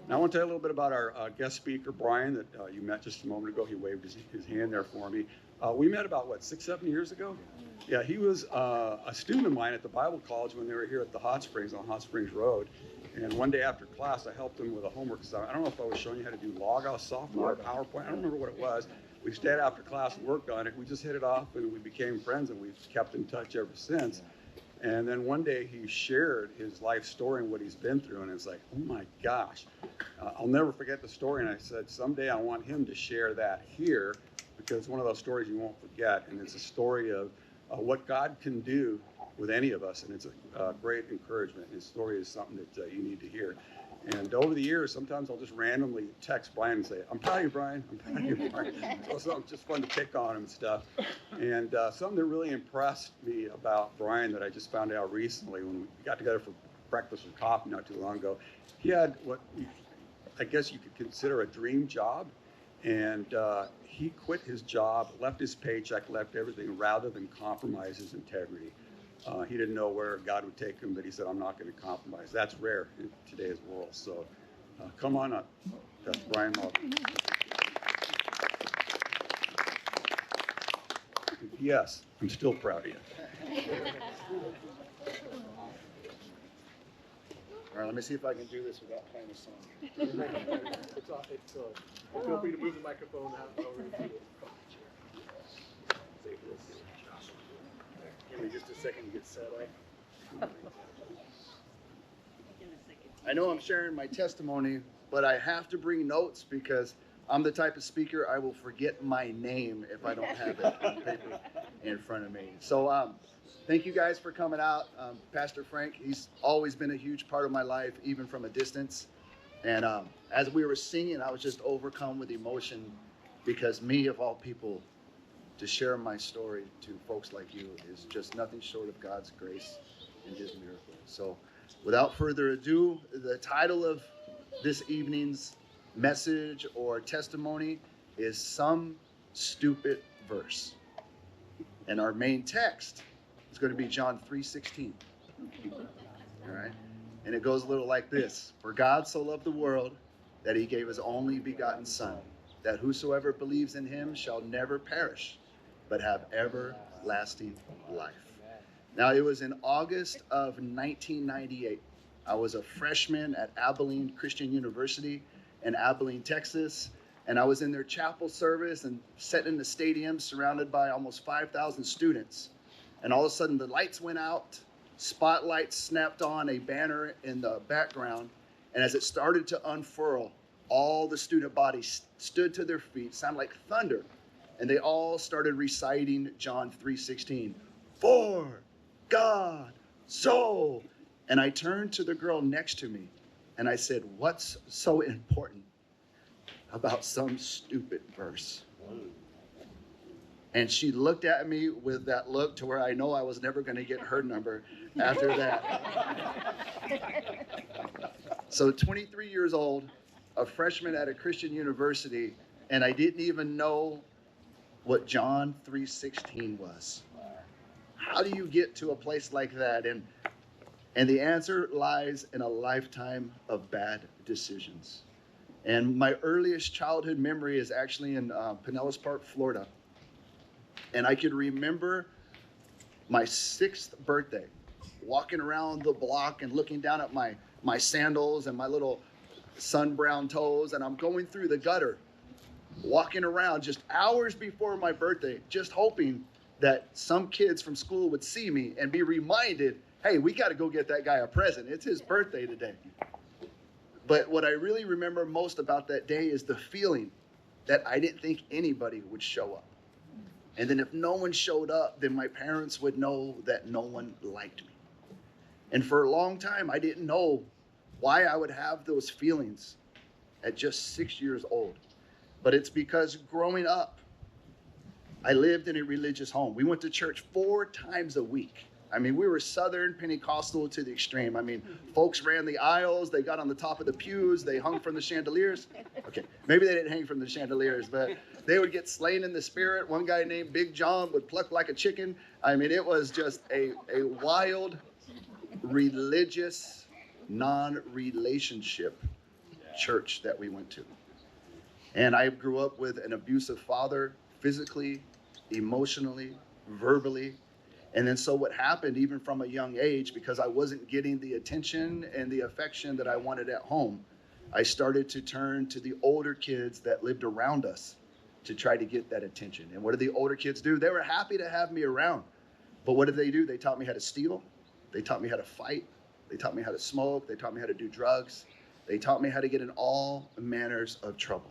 Now, I want to tell you a little bit about our guest speaker, Brian, that you met just a moment ago. He waved his hand there for me. We met about, what, 6, 7 years ago? Yeah, he was a student of mine at the Bible College when they were here at the Hot Springs on Hot Springs Road. And one day after class, I helped him with a homework assignment. I don't know if I was showing you how to do Logos software, PowerPoint. I don't remember what it was. We stayed after class and worked on it. We just hit it off and we became friends, and we've kept in touch ever since. And then one day he shared his life story and what he's been through. And it's like, oh my gosh, I'll never forget the story. And I said, someday I want him to share that here, because it's one of those stories you won't forget. And it's a story of what God can do with any of us. And it's a great encouragement. His story is something that you need to hear. And over the years, sometimes I'll just randomly text Brian and say, I'm proud of you, Brian. I'm proud of you, Brian. So something just fun to pick on him and stuff. And something that really impressed me about Brian that I just found out recently when we got together for breakfast or coffee not too long ago, he had what I guess you could consider a dream job. And he quit his job, left his paycheck, left everything, rather than compromise his integrity. He didn't know where God would take him, but he said, I'm not going to compromise. That's rare in today's world. So come on up. That's Brian Malcolm. Yes, I'm still proud of you. All right, let me see if I can do this without playing a song. Feel free to move the microphone out over to you. Give me just a second to get settled. I know I'm sharing my testimony, but I have to bring notes because I'm the type of speaker I will forget my name if I don't have it on paper in front of me. So thank you guys for coming out. Pastor Frank, he's always been a huge part of my life, even from a distance. And as we were singing, I was just overcome with emotion because me, of all people, to share my story to folks like you is just nothing short of God's grace and his miracle. So without further ado, the title of this evening's message or testimony is Some Stupid Verse. And our main text is going to be John 3:16. All right. And it goes a little like this. For God so loved the world that he gave his only begotten Son, that whosoever believes in him shall never perish, but have everlasting life. Now, it was in August of 1998. I was a freshman at Abilene Christian University in Abilene, Texas, and I was in their chapel service and sitting in the stadium surrounded by almost 5,000 students. And all of a sudden, the lights went out, spotlights snapped on a banner in the background, and as it started to unfurl, all the student body stood to their feet, sounded like thunder, and they all started reciting John 3:16. For God so. And I turned to the girl next to me and I said, what's so important about some stupid verse? And she looked at me with that look to where I know I was never going to get her number after that. So 23 years old, a freshman at a Christian university, and I didn't even know what John 3:16 was. How do you get to a place like that? And the answer lies in a lifetime of bad decisions. And my earliest childhood memory is actually in Pinellas Park, Florida. And I could remember my 6th birthday, walking around the block and looking down at my sandals and my little sun-brown toes, and I'm going through the gutter, walking around just hours before my birthday, just hoping that some kids from school would see me and be reminded, hey, we got to go get that guy a present. It's his birthday today. But what I really remember most about that day is the feeling that I didn't think anybody would show up. And then if no one showed up, then my parents would know that no one liked me. And for a long time, I didn't know why I would have those feelings at just 6 years old. But it's because growing up, I lived in a religious home. We went to church 4 times a week. I mean, we were Southern Pentecostal to the extreme. I mean, folks ran the aisles. They got on the top of the pews. They hung from the chandeliers. Okay, maybe they didn't hang from the chandeliers, but they would get slain in the spirit. One guy named Big John would pluck like a chicken. I mean, it was just a wild, religious, non-relationship church that we went to. And I grew up with an abusive father, physically, emotionally, verbally. And then so what happened, even from a young age, because I wasn't getting the attention and the affection that I wanted at home, I started to turn to the older kids that lived around us to try to get that attention. And what did the older kids do? They were happy to have me around. But what did they do? They taught me how to steal. They taught me how to fight. They taught me how to smoke. They taught me how to do drugs. They taught me how to get in all manners of trouble.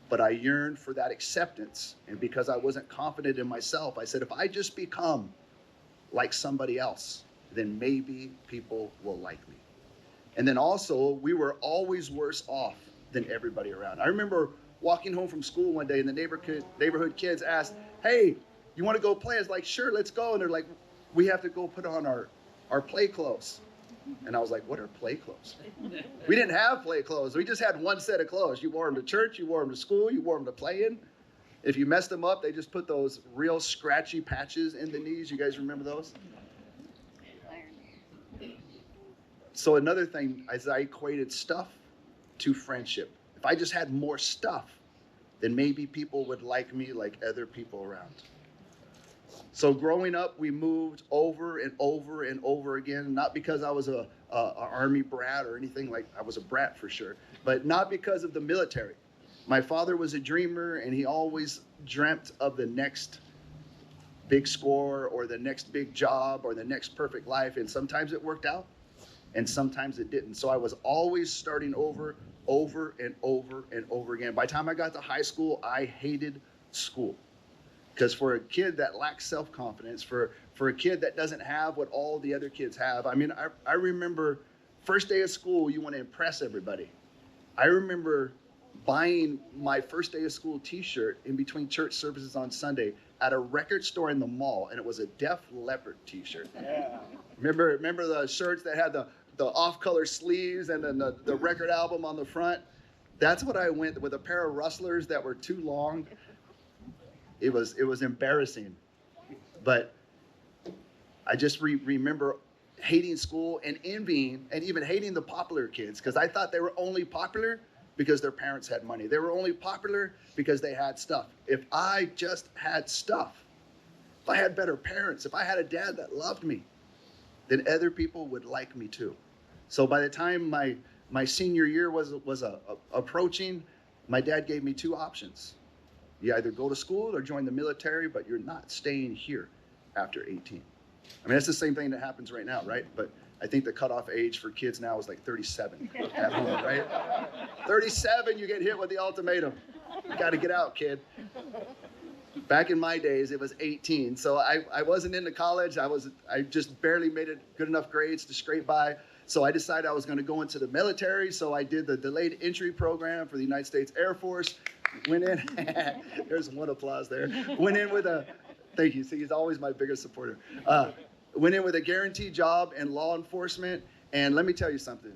But I yearned for that acceptance. And because I wasn't confident in myself, I said, if I just become like somebody else, then maybe people will like me. And then also, we were always worse off than everybody around. I remember walking home from school one day and the neighborhood kids asked, hey, you want to go play? I was like, sure, let's go. And they're like, we have to go put on our play clothes. And I was like, what are play clothes? We didn't have play clothes. We just had one set of clothes. You wore them to church, you wore them to school, you wore them to play in. If you messed them up, they just put those real scratchy patches in the knees. You guys remember those? So another thing is I equated stuff to friendship. If I just had more stuff, then maybe people would like me like other people around. So growing up, we moved over and over and over again, not because I was a army brat or anything like, I was a brat for sure, but not because of the military. My father was a dreamer and he always dreamt of the next big score or the next big job or the next perfect life. And sometimes it worked out and sometimes it didn't. So I was always starting over and over and over again. By the time I got to high school, I hated school. Because for a kid that lacks self-confidence, for a kid that doesn't have what all the other kids have, I mean, I remember first day of school, you want to impress everybody. I remember buying my first day of school t-shirt in between church services on Sunday at a record store in the mall, and it was a Def Leppard t-shirt. Yeah. Remember the shirts that had the off-color sleeves and then the record album on the front? That's what I went with, a pair of Rustlers that were too long. It was embarrassing, but I just remember hating school and envying and even hating the popular kids because I thought they were only popular because their parents had money. They were only popular because they had stuff. If I just had stuff, if I had better parents, if I had a dad that loved me, then other people would like me too. So by the time my senior year was approaching, my dad gave me two options. You either go to school or join the military, but you're not staying here after 18. I mean, that's the same thing that happens right now, right? But I think the cutoff age for kids now is like 37 at home, right? 37, you get hit with the ultimatum. You got to get out, kid. Back in my days, it was 18. So I wasn't into college. I just barely made it good enough grades to scrape by. So I decided I was going to go into the military. So I did the delayed entry program for the United States Air Force. Went in, there's one applause there. Went in with thank you. See, he's always my biggest supporter. Went in with a guaranteed job in law enforcement. And let me tell you something.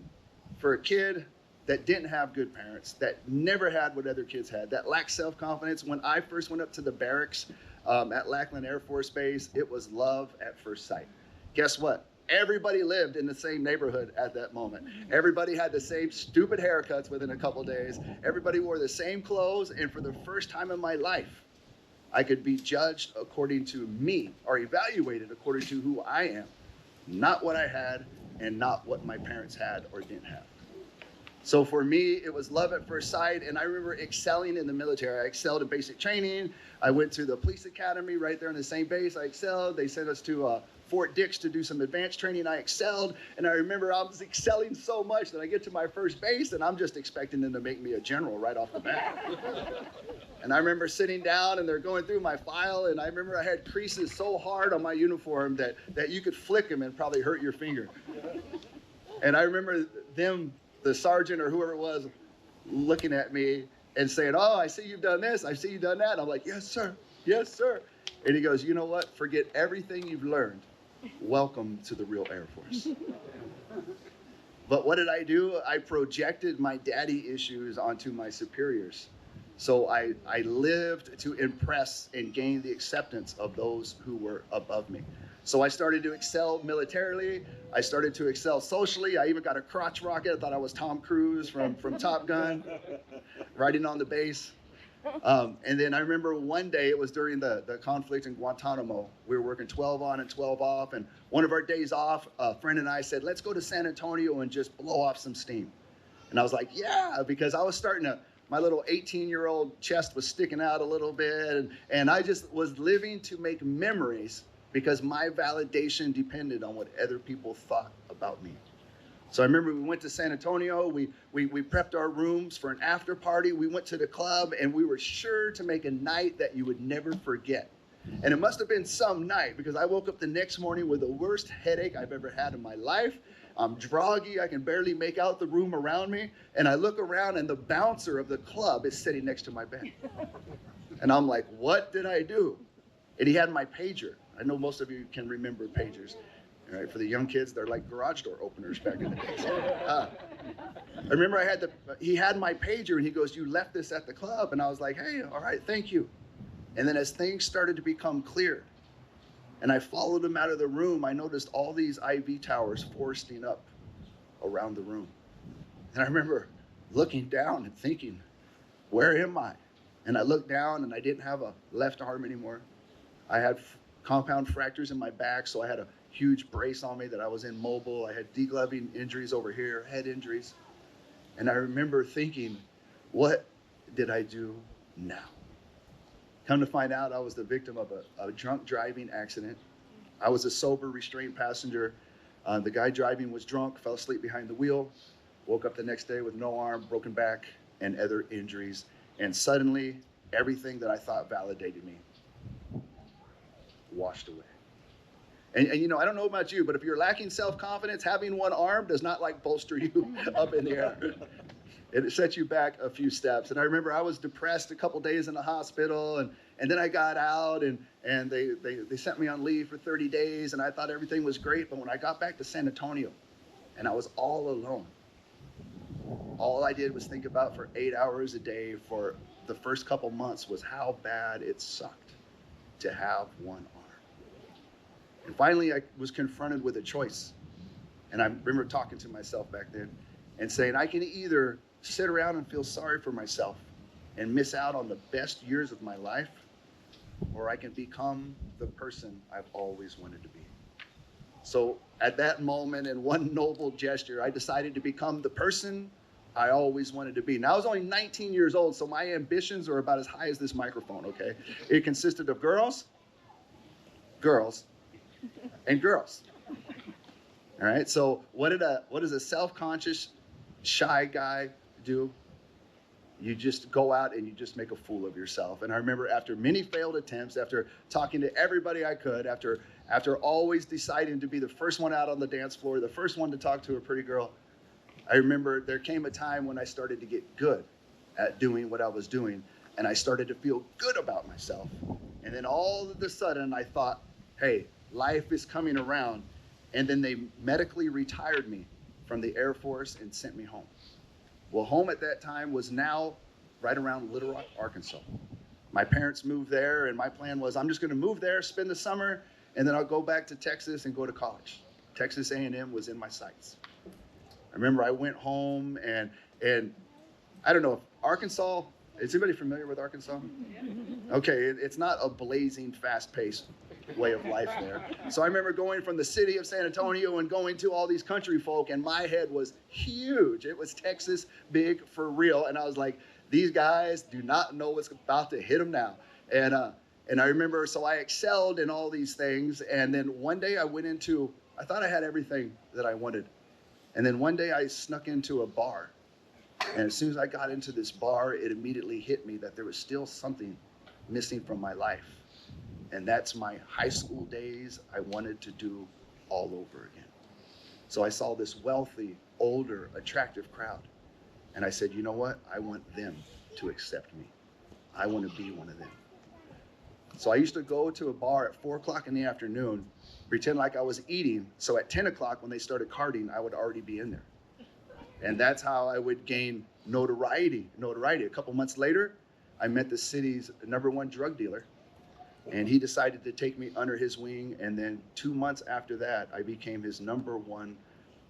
For a kid that didn't have good parents, that never had what other kids had, that lacked self-confidence, when I first went up to the barracks at Lackland Air Force Base, it was love at first sight. Guess what? Everybody lived in the same neighborhood at that moment. Everybody had the same stupid haircuts within a couple days. Everybody wore the same clothes. And for the first time in my life, I could be judged according to me or evaluated according to who I am, not what I had and not what my parents had or didn't have. So for me, it was love at first sight. And I remember excelling in the military. I excelled in basic training. I went to the police academy right there on the same base. I excelled. They sent us to Fort Dix to do some advanced training. I excelled. And I remember I was excelling so much that I get to my first base and I'm just expecting them to make me a general right off the bat. And I remember sitting down and they're going through my file. And I remember I had creases so hard on my uniform that you could flick them and probably hurt your finger. And I remember them, the sergeant or whoever it was, looking at me and saying, oh, I see you've done this. I see you've done that. And I'm like, yes, sir. Yes, sir. And he goes, you know what? Forget everything you've learned. Welcome to the real Air Force. But what did I do? I projected my daddy issues onto my superiors. So I lived to impress and gain the acceptance of those who were above me. So I started to excel militarily. I started to excel socially. I even got a crotch rocket. I thought I was Tom Cruise from Top Gun, riding on the base. And then I remember one day, it was during the conflict in Guantanamo. We were working 12 on and 12 off. And one of our days off, a friend and I said, let's go to San Antonio and just blow off some steam. And I was like, yeah, because I was starting to, my little 18-year-old chest was sticking out a little bit. And I just was living to make memories because my validation depended on what other people thought about me. So I remember we went to San Antonio, we prepped our rooms for an after party, we went to the club, and we were sure to make a night that you would never forget. And it must have been some night, because I woke up the next morning with the worst headache I've ever had in my life. I'm groggy, I can barely make out the room around me, and I look around and the bouncer of the club is sitting next to my bed. And I'm like, what did I do? And he had my pager. I know most of you can remember pagers. All right, for the young kids, they're like garage door openers back in the day. I remember he had my pager, and he goes, you left this at the club. And I was like, hey, all right, thank you. And then as things started to become clear, and I followed him out of the room, I noticed all these IV towers foresting up around the room. And I remember looking down and thinking, where am I? And I looked down, and I didn't have a left arm anymore. I had compound fractures in my back, so I had a huge brace on me that I was immobile. I had degloving injuries over here, head injuries. And I remember thinking, what did I do now? Come to find out, I was the victim of a drunk driving accident. I was a sober, restrained passenger. The guy driving was drunk, fell asleep behind the wheel, woke up the next day with no arm, broken back, and other injuries. And suddenly, everything that I thought validated me washed away. And you know, I don't know about you, but if you're lacking self-confidence, having one arm does not like bolster you up in the air. It sets you back a few steps. And I remember I was depressed a couple days in the hospital, and then I got out, and they sent me on leave for 30 days, and I thought everything was great. But when I got back to San Antonio and I was all alone, all I did was think about for 8 hours a day for the first couple months was how bad it sucked to have one arm. And finally, I was confronted with a choice. And I remember talking to myself back then and saying, I can either sit around and feel sorry for myself and miss out on the best years of my life, or I can become the person I've always wanted to be. So at that moment, in one noble gesture, I decided to become the person I always wanted to be. Now, I was only 19 years old, so my ambitions are about as high as this microphone, okay? It consisted of girls, and girls. All right, so what does a self-conscious, shy guy do? You just go out and you just make a fool of yourself. And I remember after many failed attempts, after talking to everybody I could, after always deciding to be the first one out on the dance floor, the first one to talk to a pretty girl, I remember there came a time when I started to get good at doing what I was doing, and I started to feel good about myself. And then all of a sudden I thought, hey, life is coming around. And then they medically retired me from the Air Force and sent me home. Well, home at that time was now right around Little Rock, Arkansas. My parents moved there, and my plan was I'm just going to move there, spend the summer, and then I'll go back to Texas and go to college. Texas A&M was in my sights. I remember I went home, and I don't know if Arkansas, is anybody familiar with Arkansas? Okay, it's not a blazing, fast-paced way of life there. So I remember going from the city of San Antonio and going to all these country folk, and my head was huge. It was Texas big for real. And I was like, these guys do not know what's about to hit them now. And I remember, so I excelled in all these things. And then one day I thought I had everything that I wanted. And then one day I snuck into a bar. And as soon as I got into this bar, it immediately hit me that there was still something missing from my life. And that's my high school days I wanted to do all over again. So I saw this wealthy, older, attractive crowd. And I said, you know what? I want them to accept me. I want to be one of them. So I used to go to a bar at 4 o'clock in the afternoon, pretend like I was eating. So at 10 o'clock when they started carding, I would already be in there. And that's how I would gain notoriety. A couple months later, I met the city's #1 drug dealer, And he decided to take me under his wing. And then 2 months after that, I became his number one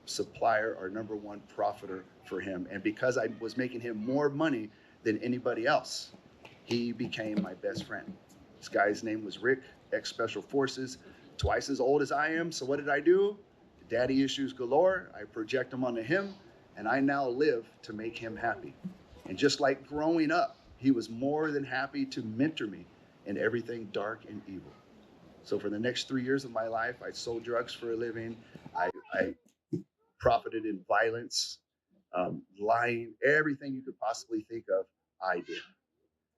supplier or number one profiter for him. And because I was making him more money than anybody else, he became my best friend. This guy's name was Rick, ex-Special Forces, twice as old as I am. So what did I do? Daddy issues galore. I project them onto him, and I now live to make him happy. And just like growing up, he was more than happy to mentor me in everything dark and evil. So for the next 3 years of my life, I sold drugs for a living. I profited in violence, lying, everything you could possibly think of, I did.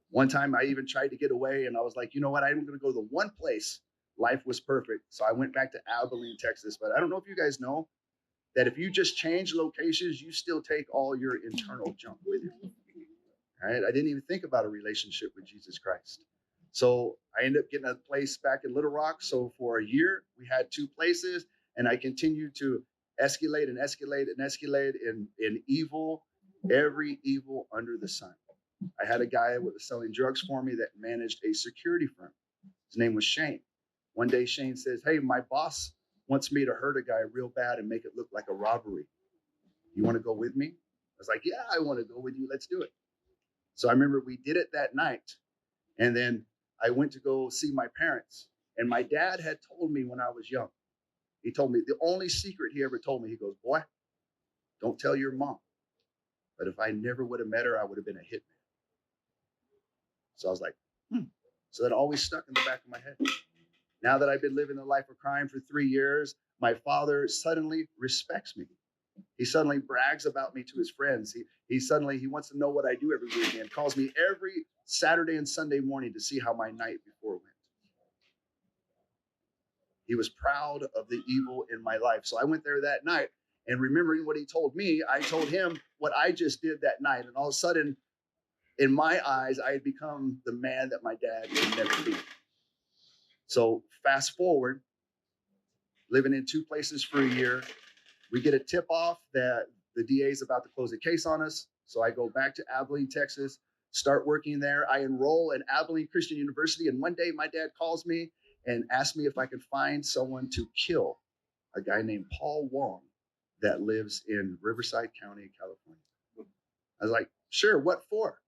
One time I even tried to get away, and I was like, you know what? I'm going to go to the one place life was perfect. So I went back to Abilene, Texas. But I don't know if you guys know that if you just change locations, you still take all your internal junk with you. All right? I didn't even think about a relationship with Jesus Christ. So I ended up getting a place back in Little Rock. So for a year, we had 2 places, and I continued to escalate and escalate and escalate in evil, every evil under the sun. I had a guy who was selling drugs for me that managed a security firm. His name was Shane. One day Shane says, hey, my boss wants me to hurt a guy real bad and make it look like a robbery. You want to go with me? I was like, yeah, I want to go with you. Let's do it. So I remember we did it that night. And then I went to go see my parents. And my dad had told me when I was young, he told me the only secret he ever told me, he goes, boy, don't tell your mom. But if I never would have met her, I would have been a hitman. So I was like, So that always stuck in the back of my head. Now that I've been living the life of crime for 3 years, my father suddenly respects me. He suddenly brags about me to his friends. He wants to know what I do every weekend, calls me every Saturday and Sunday morning to see how my night before went. He was proud of the evil in my life. So I went there that night, and remembering what he told me, I told him what I just did that night. And all of a sudden, in my eyes, I had become the man that my dad would never be. So fast forward, living in 2 places for a year, we get a tip off that the DA is about to close a case on us. So I go back to Abilene, Texas, start working there. I enroll in Abilene Christian University. And one day my dad calls me and asks me if I can find someone to kill a guy named Paul Wong that lives in Riverside County, California. I was like, sure, what for?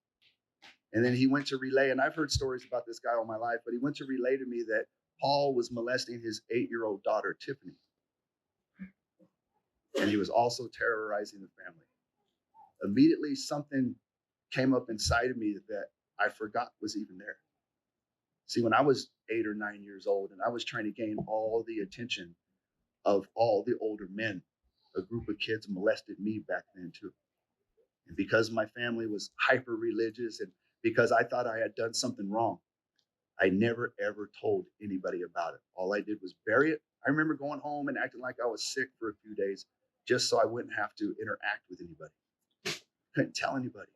And then he went to relay, and I've heard stories about this guy all my life, but he went to relay to me that Paul was molesting his 8-year-old daughter, Tiffany. And he was also terrorizing the family. Immediately, something came up inside of me that I forgot was even there. See, when I was 8 or 9 years old and I was trying to gain all the attention of all the older men, a group of kids molested me back then too. And because my family was hyper religious and because I thought I had done something wrong, I never, ever told anybody about it. All I did was bury it. I remember going home and acting like I was sick for a few days just so I wouldn't have to interact with anybody. Couldn't tell anybody.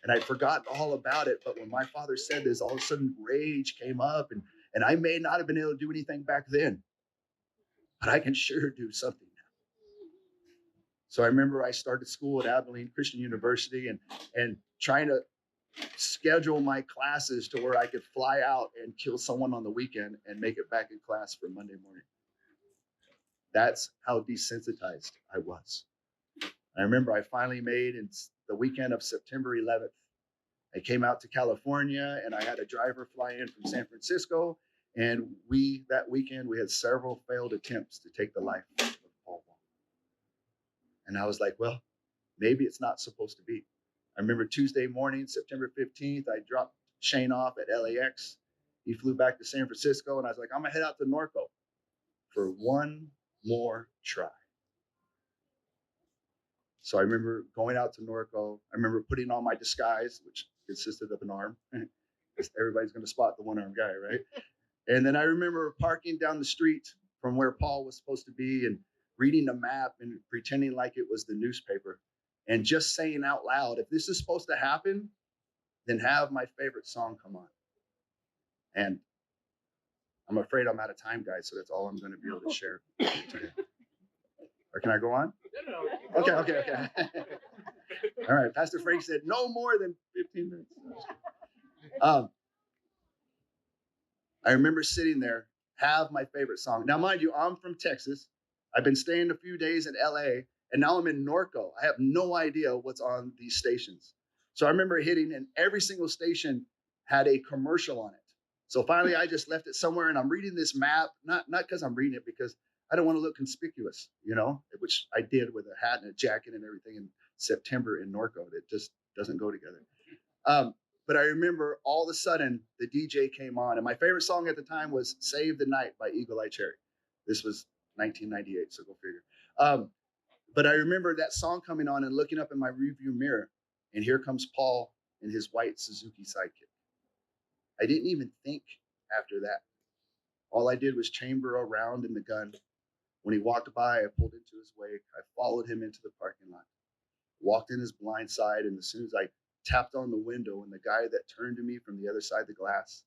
And I'd forgotten all about it. But when my father said this, all of a sudden rage came up. And I may not have been able to do anything back then, but I can sure do something now. So I remember I started school at Abilene Christian University and trying to schedule my classes to where I could fly out and kill someone on the weekend and make it back in class for Monday morning. That's how desensitized I was. I remember I finally made in the weekend of September 11th. I came out to California and I had a driver fly in from San Francisco. And that weekend, we had several failed attempts to take the life of Paul Wong. And I was like, well, maybe it's not supposed to be. I remember Tuesday morning, September 15th, I dropped Shane off at LAX. He flew back to San Francisco, and I was like, I'm going to head out to Norco for one more try. So I remember going out to Norco. I remember putting on my disguise, which consisted of an arm. Everybody's going to spot the one-armed guy, right? And then I remember parking down the street from where Paul was supposed to be and reading the map and pretending like it was the newspaper. And just saying out loud, if this is supposed to happen, then have my favorite song come on. And I'm afraid I'm out of time, guys, so that's all I'm going to be able to share today. Or can I go on? No. Okay. All right. Pastor Frank said no more than 15 minutes. I remember sitting there, have my favorite song. Now, mind you, I'm from Texas. I've been staying a few days in LA, and now I'm in Norco. I have no idea what's on these stations. So I remember hitting, and every single station had a commercial on it. So finally, I just left it somewhere, and I'm reading this map, not because I'm reading it, because I don't want to look conspicuous, which I did with a hat and a jacket and everything in September in Norco. That just doesn't go together. But I remember all of a sudden the DJ came on, and my favorite song at the time was "Save the Night" by Eagle Eye Cherry. This was 1998, so go figure. But I remember that song coming on and looking up in my rearview mirror, and here comes Paul in his white Suzuki Sidekick. I didn't even think after that. All I did was chamber around in the gun. When he walked by, I pulled into his wake. I followed him into the parking lot, walked in his blind side, and as soon as I tapped on the window, and the guy that turned to me from the other side of the glass,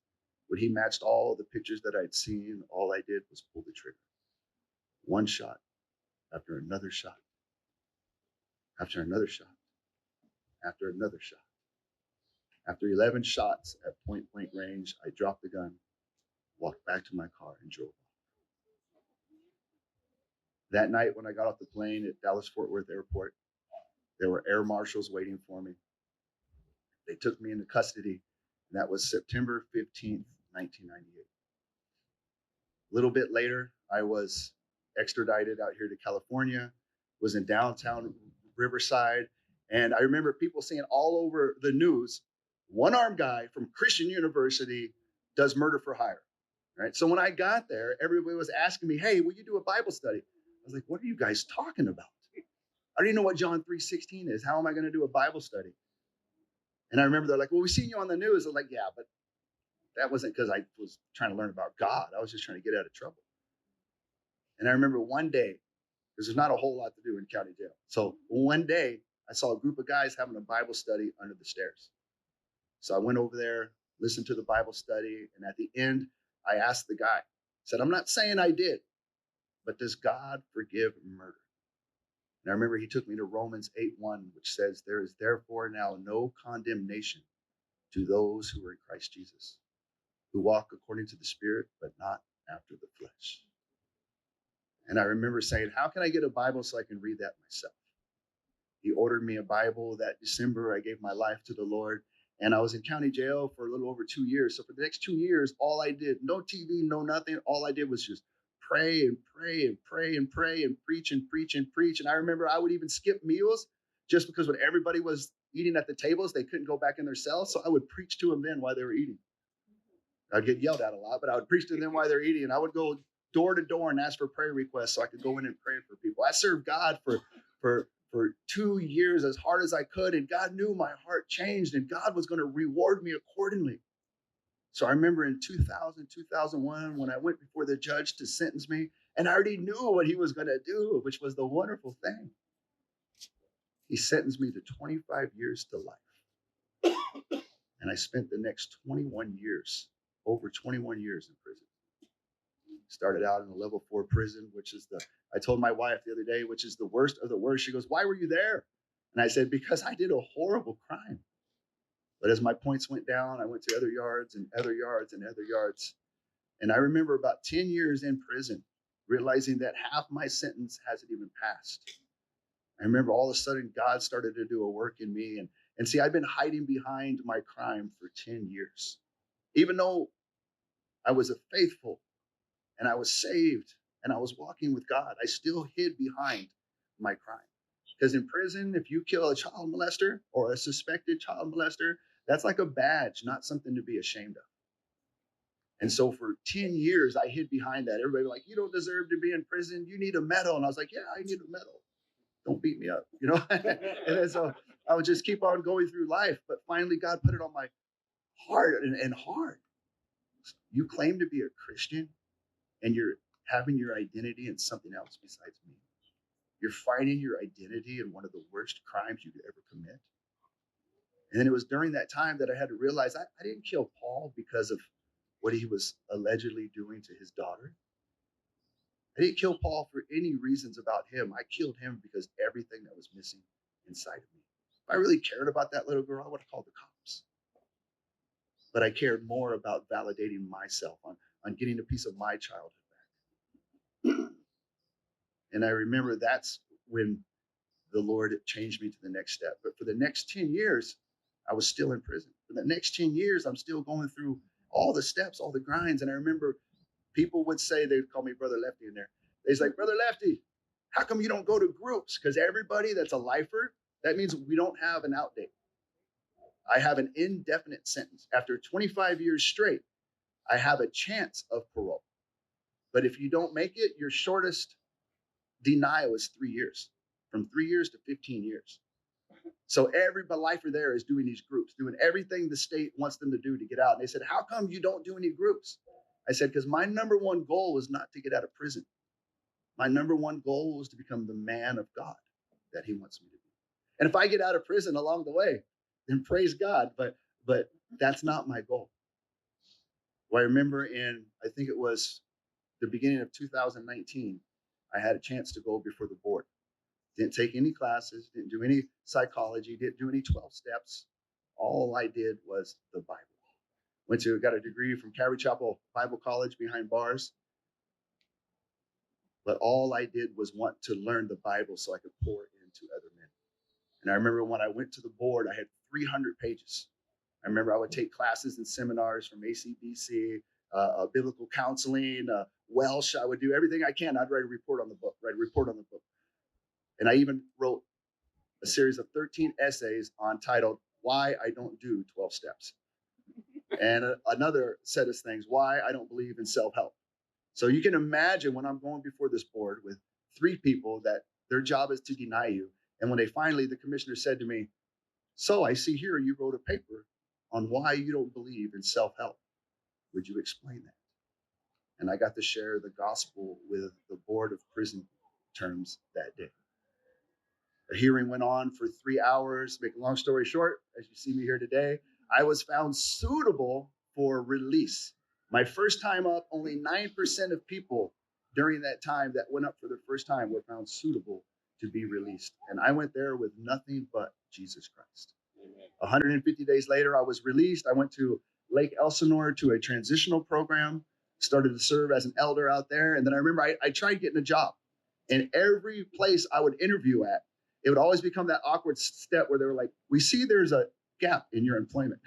when he matched all the pictures that I'd seen, all I did was pull the trigger. One shot after another shot, after another shot, after another shot. After 11 shots at point blank range, I dropped the gun, walked back to my car, and drove off. That night, when I got off the plane at Dallas-Fort Worth Airport, there were air marshals waiting for me. They took me into custody, and that was September 15th, 1998. A little bit later, I was extradited out here to California, was in downtown Riverside, and I remember people saying all over the news, one-armed guy from Christian University does murder for hire, right? So when I got there, everybody was asking me, hey, will you do a Bible study? I was like, what are you guys talking about? I don't even know what John 3:16 is. How am I going to do a Bible study? And I remember they're like, well, we've seen you on the news. I'm like, yeah, but that wasn't because I was trying to learn about God. I was just trying to get out of trouble. And I remember one day, because there's not a whole lot to do in county jail. So one day, I saw a group of guys having a Bible study under the stairs. So I went over there, listened to the Bible study, and at the end, I asked the guy, I said, I'm not saying I did, but does God forgive murder? And I remember he took me to Romans 8:1, which says, there is therefore now no condemnation to those who are in Christ Jesus, who walk according to the Spirit, but not after the flesh. And I remember saying, how can I get a Bible so I can read that myself? He ordered me a Bible that December. I gave my life to the Lord. And I was in county jail for a little over 2 years. So for the next 2 years, all I did, no TV, no nothing. All I did was just pray and pray and pray and pray and preach and preach and preach. And I remember I would even skip meals just because when everybody was eating at the tables, they couldn't go back in their cells. So I would preach to them then while they were eating. I'd get yelled at a lot, but I would preach to them while they're eating. And I would go door to door and ask for prayer requests so I could go in and pray for people. I served God for 2 years as hard as I could, and God knew my heart changed, and God was going to reward me accordingly. So I remember in 2000, 2001, when I went before the judge to sentence me, and I already knew what he was going to do, which was the wonderful thing. He sentenced me to 25 years to life. And I spent the next 21 years, over 21 years in prison. Started out in a level 4 prison, which is I told my wife the other day, which is the worst of the worst. She goes, why were you there? And I said, because I did a horrible crime. But as my points went down, I went to other yards and other yards and other yards. And I remember about 10 years in prison, realizing that half my sentence hasn't even passed. I remember all of a sudden God started to do a work in me. And see, I've been hiding behind my crime for 10 years. Even though I was a faithful and I was saved and I was walking with God, I still hid behind my crime. Because in prison, if you kill a child molester or a suspected child molester, that's like a badge, not something to be ashamed of. And so for 10 years, I hid behind that. Everybody was like, you don't deserve to be in prison. You need a medal. And I was like, yeah, I need a medal. Don't beat me up, And then so I would just keep on going through life. But finally, God put it on my heart and hard. You claim to be a Christian, and you're having your identity in something else besides me. You're finding your identity in one of the worst crimes you could ever commit. And then it was during that time that I had to realize I didn't kill Paul because of what he was allegedly doing to his daughter. I didn't kill Paul for any reasons about him. I killed him because everything that was missing inside of me. If I really cared about that little girl, I would have called the cops. But I cared more about validating myself on on getting a piece of my childhood back. And I remember that's when the Lord changed me to the next step. But for the next 10 years, I was still in prison. For the next 10 years, I'm still going through all the steps, all the grinds. And I remember people would say, they'd call me Brother Lefty in there. They'd say, Brother Lefty, how come you don't go to groups? Because everybody that's a lifer, that means we don't have an out date. I have an indefinite sentence. After 25 years straight, I have a chance of parole. But if you don't make it, your shortest denial is 3 years, from 3 years to 15 years. So every lifer there is doing these groups, doing everything the state wants them to do to get out. And they said, how come you don't do any groups? I said, because my number one goal was not to get out of prison. My number one goal was to become the man of God that he wants me to be. And if I get out of prison along the way, then praise God. But that's not my goal. Well, I remember I think it was the beginning of 2019, I had a chance to go before the board. Didn't take any classes, didn't do any psychology, didn't do any 12 steps. All I did was the Bible. Got a degree from Calvary Chapel Bible College behind bars. But all I did was want to learn the Bible so I could pour into other men. And I remember when I went to the board, I had 300 pages. I remember I would take classes and seminars from ACBC, biblical counseling, Welsh. I would do everything I can. I'd write a report on the book. And I even wrote a series of 13 essays titled, Why I Don't Do 12 Steps. And another set of things, Why I Don't Believe in Self-Help. So you can imagine when I'm going before this board with 3 people that their job is to deny you. And when the commissioner said to me, so I see here you wrote a paper on why you don't believe in self-help. Would you explain that? And I got to share the gospel with the board of prison terms that day. The hearing went on for 3 hours. Make a long story short, as you see me here today, I was found suitable for release. My first time up, only 9% of people during that time that went up for the first time were found suitable to be released. And I went there with nothing but Jesus Christ. Amen. 150 days later, I was released. I went to Lake Elsinore to a transitional program, started to serve as an elder out there. And then I remember I tried getting a job. And every place I would interview at, it would always become that awkward step where they were like, we see there's a gap in your employment.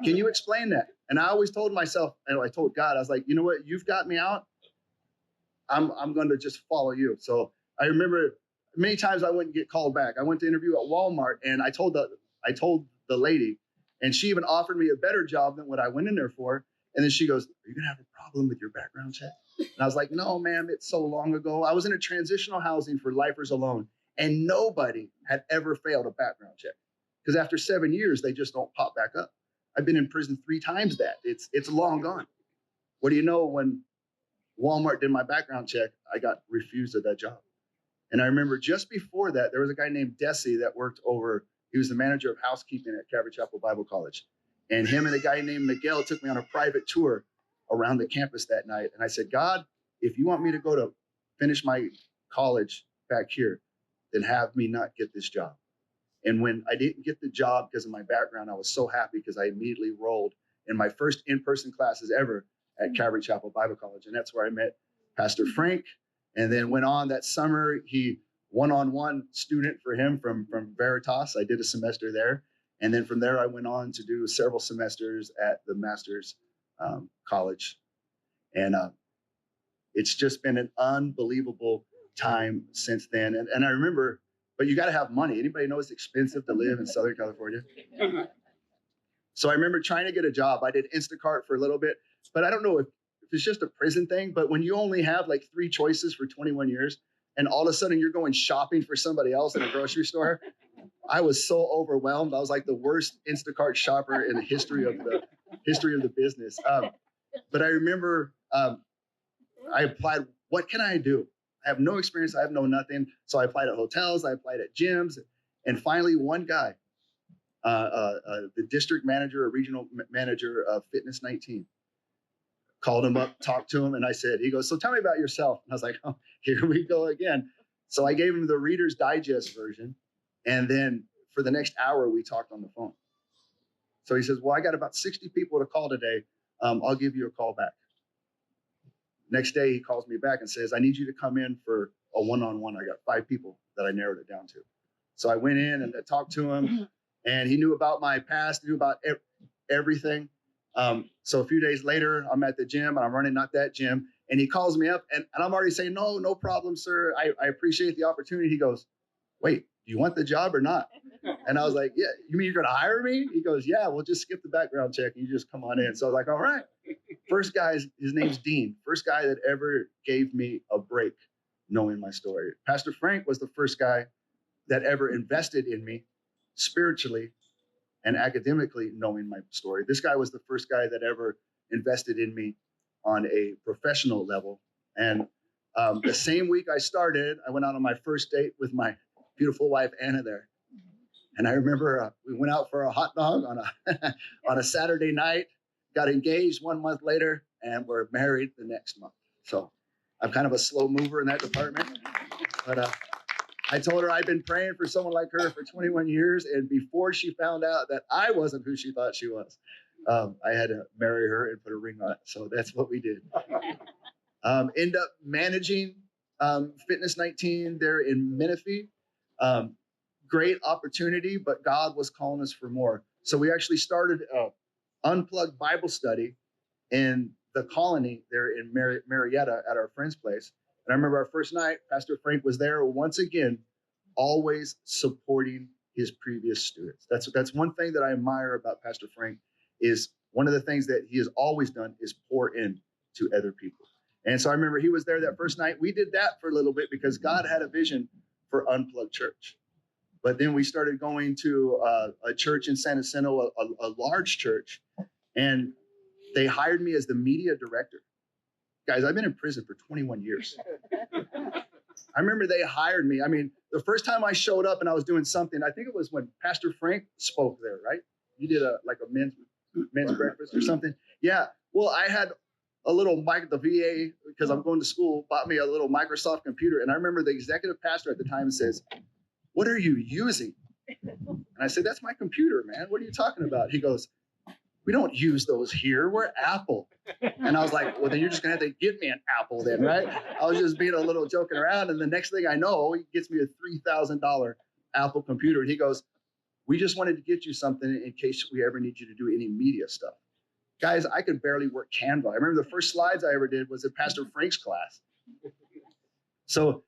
Can you explain that? And I always told myself, and I told God, I was like, you know what? You've got me out. I'm going to just follow you. So I remember many times I wouldn't get called back. I went to interview at Walmart, and I told the lady, and she even offered me a better job than what I went in there for. And then she goes, are you going to have a problem with your background check? And I was like, no, ma'am, it's so long ago. I was in a transitional housing for lifers alone, and nobody had ever failed a background check. Because after 7 years, they just don't pop back up. I've been in prison 3 times that. It's long gone. What do you know, when Walmart did my background check, I got refused at that job. And I remember just before that, there was a guy named Desi that worked he was the manager of housekeeping at Calvary Chapel Bible College. And him and a guy named Miguel took me on a private tour around the campus that night. And I said, God, if you want me to go to finish my college back here, then have me not get this job. And when I didn't get the job because of my background, I was so happy because I immediately enrolled in my first in-person classes ever at Calvary Chapel Bible College. And that's where I met Pastor Frank. And then went on that summer, he one-on-one student for him from Veritas. I did a semester there. And then from there, I went on to do several semesters at the Master's College. And it's just been an unbelievable time since then. And I remember, but you got to have money. Anybody know it's expensive to live in Southern California? So I remember trying to get a job. I did Instacart for a little bit, but I don't know if it's just a prison thing. But when you only have like 3 choices for 21 years, and all of a sudden you're going shopping for somebody else in a grocery store, I was so overwhelmed. I was like the worst Instacart shopper in the history of the business. But I remember I applied. What can I do? I have no experience. I have no nothing. So I applied at hotels. I applied at gyms. And finally, one guy, the district manager or regional manager of Fitness 19, called him up, talked to him. And he goes, so tell me about yourself. And I was like, oh, here we go again. So I gave him the Reader's Digest version. And then for the next hour, we talked on the phone. So he says, well, I got about 60 people to call today. I'll give you a call back. Next day, he calls me back and says, I need you to come in for a one-on-one. I got 5 people that I narrowed it down to. So I went in and I talked to him, and he knew about my past, knew about everything. So a few days later, I'm at the gym and I'm running not that gym. And he calls me up and I'm already saying, no problem, sir. I appreciate the opportunity. He goes, wait, do you want the job or not? And I was like, yeah, you mean you're going to hire me? He goes, yeah, we'll just skip the background check. And you just come on in. So I was like, all right. First guy, his name's Dean. First guy that ever gave me a break knowing my story. Pastor Frank was the first guy that ever invested in me spiritually and academically knowing my story. This guy was the first guy that ever invested in me on a professional level. And the same week I started, I went out on my first date with my beautiful wife, Anna, there. And I remember we went out for a hot dog on a Saturday night, got engaged 1 month later, and we're married the next month. So I'm kind of a slow mover in that department. But I told her I'd been praying for someone like her for 21 years. And before she found out that I wasn't who she thought she was, I had to marry her and put a ring on it. So that's what we did. End up managing Fitness 19 there in Menifee. Great opportunity, but God was calling us for more. So we actually started an unplugged Bible study in the colony there in Marietta at our friend's place. And I remember our first night, Pastor Frank was there once again, always supporting his previous students. That's one thing that I admire about Pastor Frank, is one of the things that he has always done is pour in to other people. And so I remember he was there that first night. We did that for a little bit because God had a vision for Unplugged Church. But then we started going to a church in San Jacinto, a large church, and they hired me as the media director. Guys, I've been in prison for 21 years. I remember they hired me. I mean, the first time I showed up and I was doing something, I think it was when Pastor Frank spoke there, right? You did a men's breakfast or something. Yeah. Well, I had a little mic, the VA, because I'm going to school, bought me a little Microsoft computer. And I remember the executive pastor at the time says, what are you using? And I said, that's my computer, man. What are you talking about? He goes, we don't use those here. We're Apple. And I was like, well, then you're just going to have to give me an Apple then, right? I was just being a little joking around. And the next thing I know, he gets me a $3,000 Apple computer. And he goes, we just wanted to get you something in case we ever need you to do any media stuff. Guys, I could barely work Canva. I remember the first slides I ever did was at Pastor Frank's class. So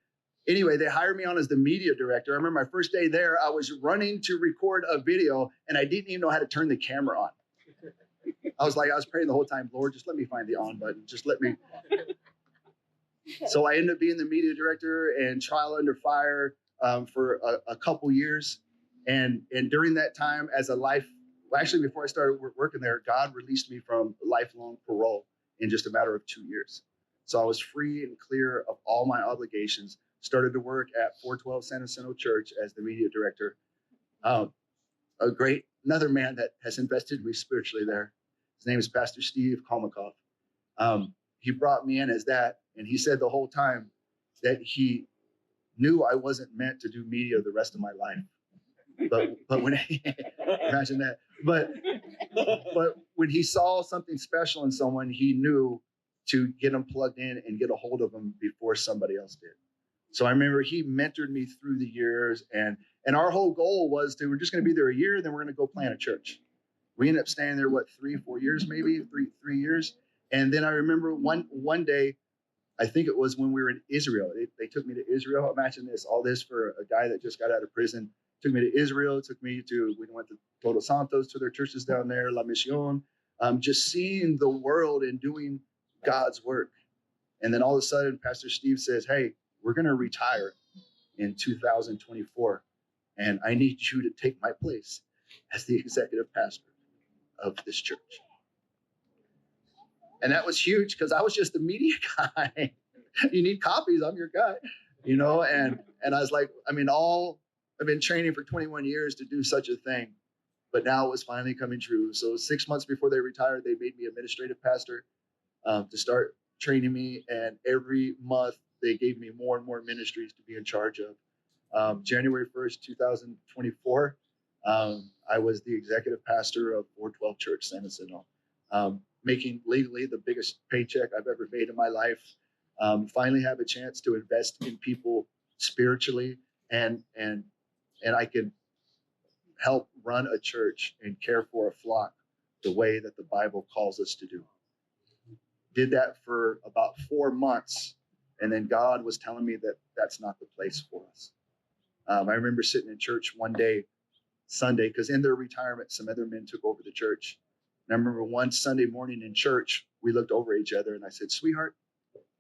anyway, they hired me on as the media director. I remember my first day there, I was running to record a video and I didn't even know how to turn the camera on. I was praying the whole time, Lord, just let me find the on button. Just let me. So I ended up being the media director and trial under fire for a couple years. And during that time actually before I started working there, God released me from lifelong parole in just a matter of 2 years. So I was free and clear of all my obligations. Started to work at 412 San Jacinto Church as the media director. Another man that has invested in me spiritually there. His name is Pastor Steve Kalmakoff. He brought me in as that, and he said the whole time that he knew I wasn't meant to do media the rest of my life. But when imagine that. But when he saw something special in someone, he knew to get them plugged in and get a hold of them before somebody else did. So I remember he mentored me through the years, and our whole goal was we're just going to be there a year, then we're going to go plant a church. We ended up staying there, 3-4 years, maybe three years. And then I remember one day, I think it was when we were in Israel. They took me to Israel. Imagine this, all this for a guy that just got out of prison. Took me to Israel, we went to Todos Santos, to their churches down there, La Misión, just seeing the world and doing God's work. And then all of a sudden, Pastor Steve says, hey, we're going to retire in 2024. And I need you to take my place as the executive pastor of this church. And that was huge because I was just the media guy. You need copies, I'm your guy, and I was like, I've been training for 21 years to do such a thing, but now it was finally coming true. So 6 months before they retired, they made me administrative pastor to start training me. And every month they gave me more and more ministries to be in charge of. January 1st, 2024, I was the executive pastor of 412 Church San Jacinto, making legally the biggest paycheck I've ever made in my life. Finally have a chance to invest in people spiritually, and I can help run a church and care for a flock the way that the Bible calls us to do. Did that for about 4 months, and then God was telling me that that's not the place for us. I remember sitting in church one day, Sunday, because in their retirement, some other men took over the church. And I remember one Sunday morning in church, we looked over at each other and I said, sweetheart,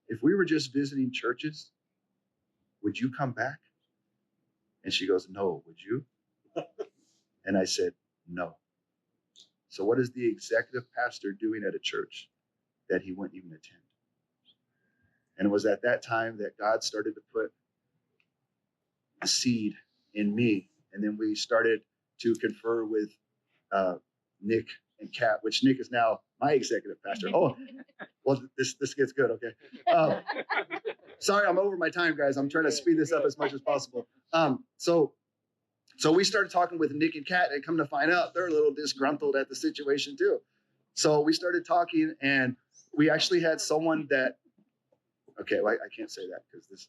if we were just visiting churches, would you come back? And she goes, no, would you? And I said, no. So what is the executive pastor doing at a church that he wouldn't even attend? And it was at that time that God started to put a seed in me. And then we started to confer with Nick and Kat, which Nick is now my executive pastor. Oh, well, this gets good. Okay. Sorry, I'm over my time, guys. I'm trying to speed this up as much as possible. So we started talking with Nick and Kat, and come to find out they're a little disgruntled at the situation too. So we started talking, and we actually had someone that, okay, well, I can't say that because this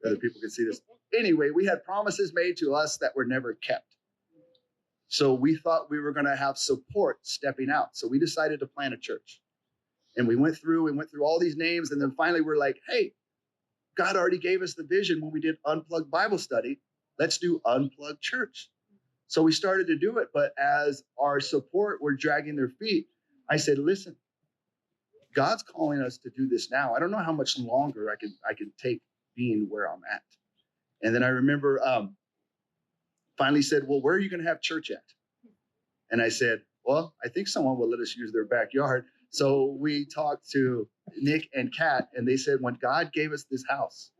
other people can see this. Anyway, we had promises made to us that were never kept. So we thought we were going to have support stepping out. So we decided to plant a church. And we went through all these names. And then finally we're like, hey, God already gave us the vision when we did Unplugged Bible Study. Let's do Unplugged Church. So we started to do it. But as our support were dragging their feet, I said, listen, God's calling us to do this now. I don't know how much longer I can take being where I'm at. And then I remember finally said, well, where are you going to have church at? And I said, well, I think someone will let us use their backyard. So we talked to Nick and Kat, and they said, when God gave us this house,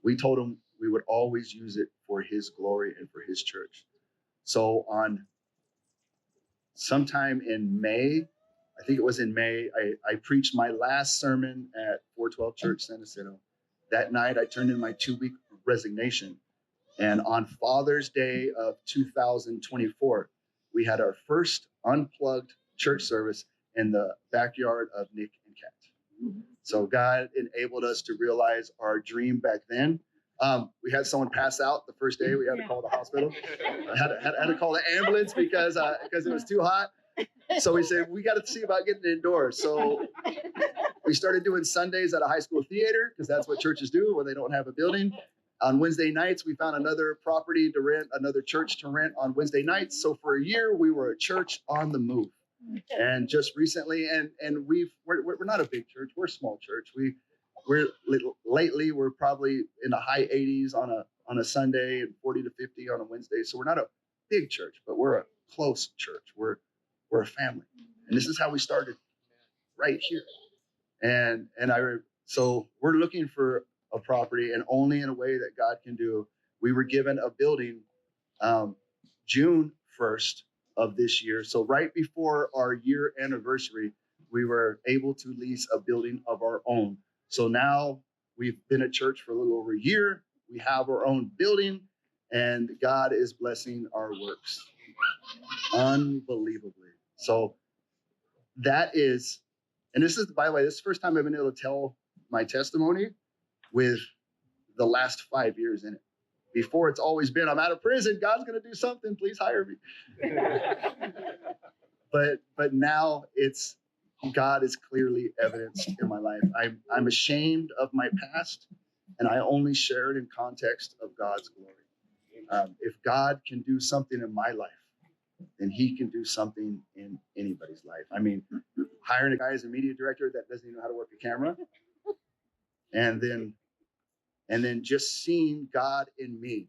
we told him we would always use it for his glory and for his church. So on sometime in May, I think it was in May, I preached my last sermon at 412 Church San Jacinto. That night, I turned in my 2-week resignation. And on Father's Day of 2024, we had our first unplugged church service in the backyard of Nick and Kat. So God enabled us to realize our dream back then. We had someone pass out the first day. We had to call the hospital. I had to call the ambulance because it was too hot. So we said, we got to see about getting it indoors. So we started doing Sundays at a high school theater because that's what churches do when they don't have a building. On Wednesday nights, we found another property to rent, another church to rent on Wednesday nights. So for a year, we were a church on the move. And just recently, and we're not a big church, we're a small church. Lately we're probably in the high 80s on a Sunday and 40 to 50 on a Wednesday. So we're not a big church, but we're a close church. We're a family, and this is how we started, right here. So we're looking for a property, and only in a way that God can do. We were given a building June 1st of this year. So right before our year anniversary, we were able to lease a building of our own. So now we've been at church for a little over a year. We have our own building, and God is blessing our works unbelievably. So that is, and this is, by the way, this is the first time I've been able to tell my testimony with the last 5 years in it. Before, it's always been, I'm out of prison, God's going to do something, please hire me. But now it's, God is clearly evidenced in my life. I'm ashamed of my past, and I only share it in context of God's glory. If God can do something in my life, then he can do something in anybody's life. I mean, hiring a guy as a media director that doesn't even know how to work a camera, and then just seeing God in me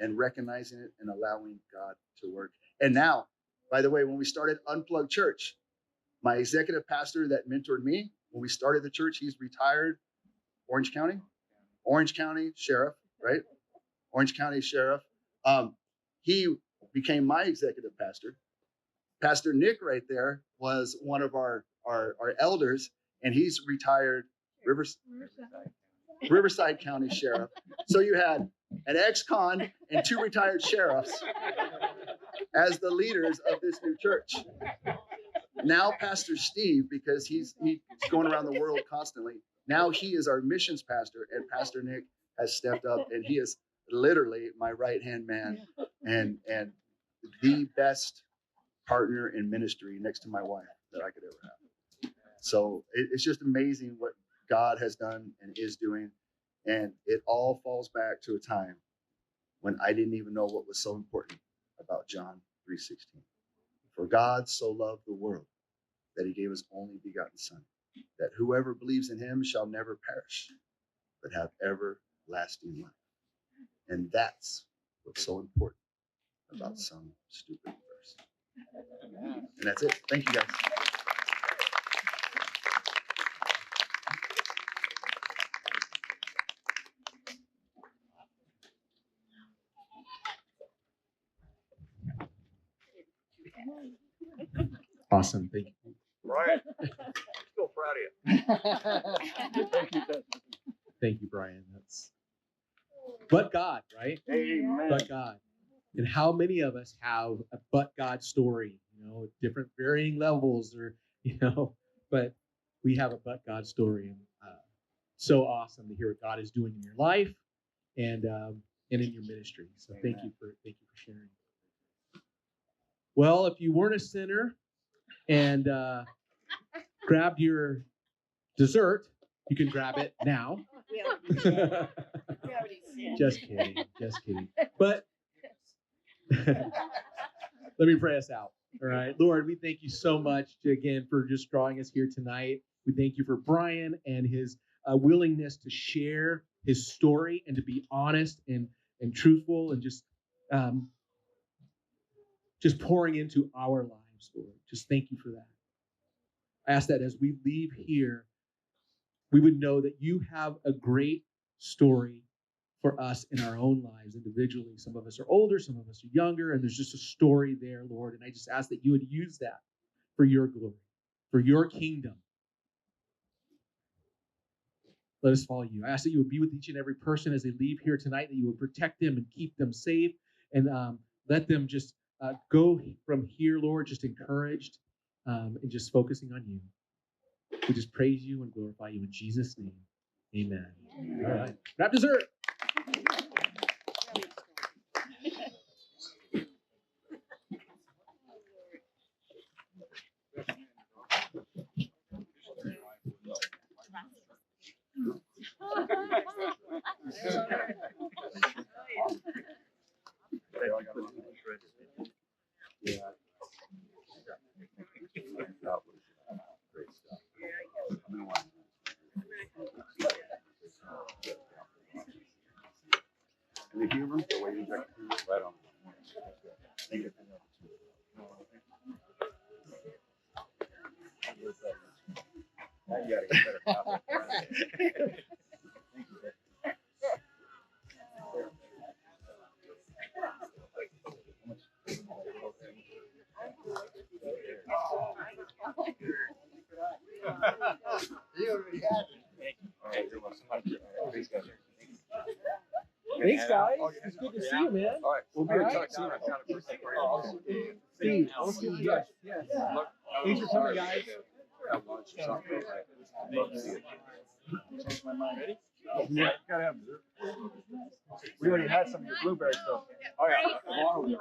and recognizing it and allowing God to work. And now, by the way, when we started Unplugged Church, my executive pastor that mentored me, when we started the church, he's retired, Orange County Sheriff, right? Orange County Sheriff. He became my executive pastor. Pastor Nick right there was one of our elders, and he's retired Riverside County Sheriff. So you had an ex-con and 2 retired sheriffs as the leaders of this new church. Now Pastor Steve, because he's going around the world constantly, now he is our missions pastor, and Pastor Nick has stepped up, and he is literally my right-hand man and the best partner in ministry next to my wife that I could ever have. So it's just amazing what God has done and is doing. And it all falls back to a time when I didn't even know what was so important about John 3:16. For God so loved the world that he gave his only begotten son, that whoever believes in him shall never perish, but have everlasting life. And that's what's so important about some stupid verse. And that's it. Thank you, guys. Awesome. Thank you. Brian, still proud of you. Thank you. Thank you, Brian. That's but God, right? Amen. But God. And how many of us have a but God story, different varying levels or, but we have a but God story. And so awesome to hear what God is doing in your life and in your ministry. So thank you for sharing. Well, if you weren't a sinner and grabbed your dessert, you can grab it now. Just kidding. But let me pray us out. All right. Lord, we thank you so much again for just drawing us here tonight. We thank you for Brian and his willingness to share his story and to be honest and truthful and just pouring into our lives, Lord. Just thank you for that. I ask that as we leave here, we would know that you have a great story for us in our own lives individually. Some of us are older, some of us are younger, and there's just a story there, Lord. And I just ask that you would use that for your glory, for your kingdom. Let us follow you. I ask that you would be with each and every person as they leave here tonight, that you would protect them and keep them safe, and let them just go from here, Lord, just encouraged and just focusing on you. We just praise you and glorify you in Jesus' name. Amen. All right. Grab dessert. And the humor, the way you inject the humor, right on. Thank you. Now you gotta get better copy. You already had it. All right, you're welcome. Thanks, guys. It's good to see you, man. All right, we'll be in touch soon. Steve, yes. Thanks for coming, guys. Have lunch or something. Love to see it. Changed my mind. Ready? Yeah, gotta have dessert. We already had some of your blueberry stuff. Oh yeah.